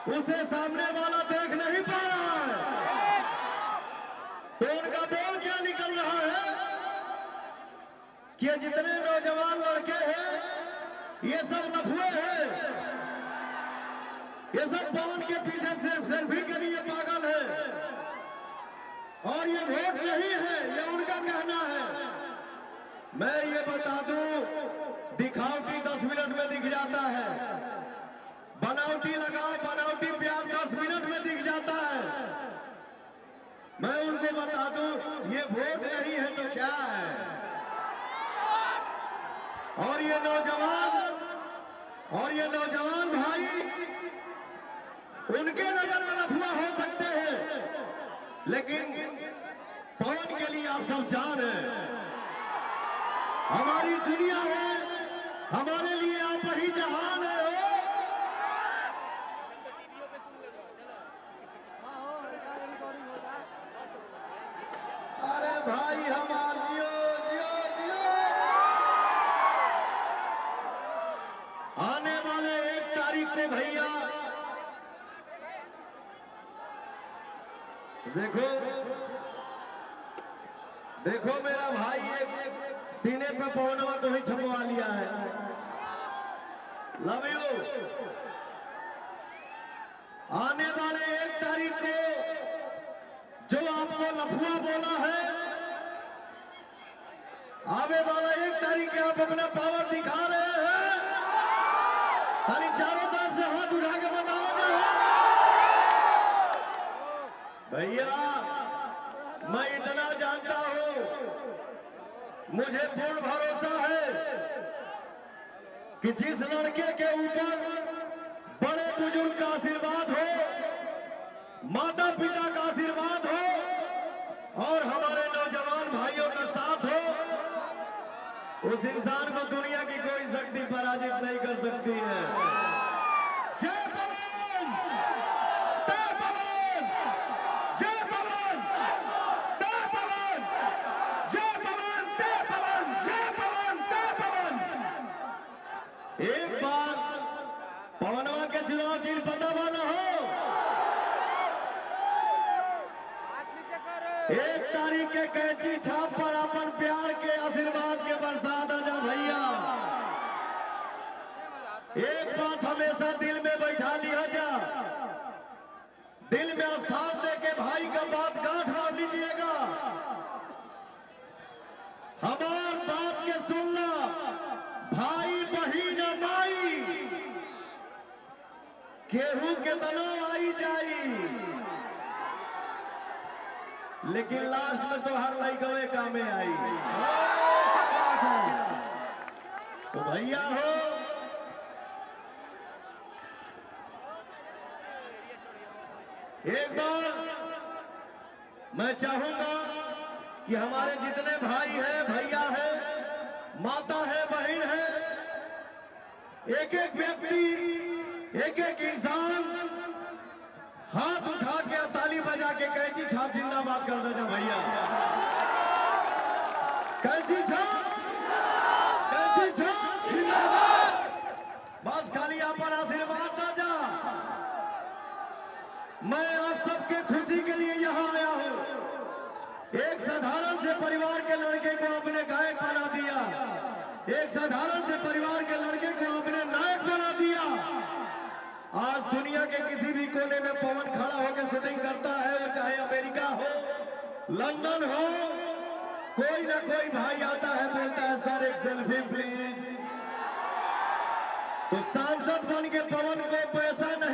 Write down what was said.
उसे सामने वाला देख नहीं पा रहा है, तो उनका बोल क्या निकल रहा है कि जितने नौजवान लड़के हैं ये सब लफुए हैं, ये सब पवन के पीछे सिर्फ सेल्फी के लिए पागल है और ये वोट नहीं है, ये उनका कहना है। मैं ये बता दूं, दिखावटी 10 मिनट में दिख जाता है, बनावटी लगाओ, बनावटी प्यार 10 मिनट में दिख जाता है। मैं उनको बता दूं, ये वोट नहीं है तो क्या है। और ये नौजवान भाई उनके नजर में लफुआ हो सकते हैं, लेकिन पवन के लिए आप सब जान हैं, हमारी दुनिया है, हमारे लिए आप ही जहान है। अरे भाई हमार जियो जियो जियो। आने वाले 1 तारीख को भैया देखो देखो मेरा भाई एक सीने पे पवनवा को ही छपवा लिया है। Love you. आने वाले 1 तारीख को जो आपको लफुआ बोला है, आने वाला 1 तारीख के आप अपना पावर दिखा रहे हैं। खाली चारों तरफ से हाथ उठा के बताओ भैया, मैं इतना जानता हूं, मुझे पूर्ण भरोसा है कि जिस लड़के के ऊपर बड़े बुजुर्ग का आशीर्वाद हो, माता पिता का आशीर्वाद हो और हमारे नौजवान भाइयों का साथ हो, उस इंसान को दुनिया की कोई शक्ति पराजित नहीं कर सकती है। जय पवन, जय पवन, जय पवन, जय पवन, जय पवन, जय पवन, जय पवन, जय पवन। एक बार पवनवा के चुनाव चिन्ह पता बना हो, 1 तारीख के कैंची छाप पर अपन प्यार के आशीर्वाद के बरसात आजा भैया। एक बात हमेशा दिल में बैठा लिया जा, दिल में स्थान दे के भाई का बात गांठ मार लीजिएगा। हमार बात के सुनना, भाई बहिन माई केहू के तनाव आई जाई, लेकिन लास्ट में तो हर लड़के कामे आई। क्या बात है। तो भैया हो, एक बार मैं चाहूंगा कि हमारे जितने भाई हैं, भैया हैं, माता है, बहन है, एक एक व्यक्ति, एक एक इंसान हाथ उठा के ताली बजा के कैंची छाप जिंदाबाद कर दे जा भैया। कैंची छाप जिंदाबाद। बस खाली अपन आशीर्वाद दे जा। मैं आप सबके खुशी के लिए यहाँ आया हूँ। एक साधारण से परिवार के लड़के को आपने गायक बना दिया, एक साधारण से परिवार के लड़के को आपने नायक बना दिया। आज दुनिया के किसी भी कोने में पवन खड़ा होकर शूटिंग करता है, वो चाहे अमेरिका हो, लंदन हो, कोई ना कोई भाई आता है, बोलता है सर एक सेल्फी प्लीज। तो सांसद बन के पवन को पैसा नहीं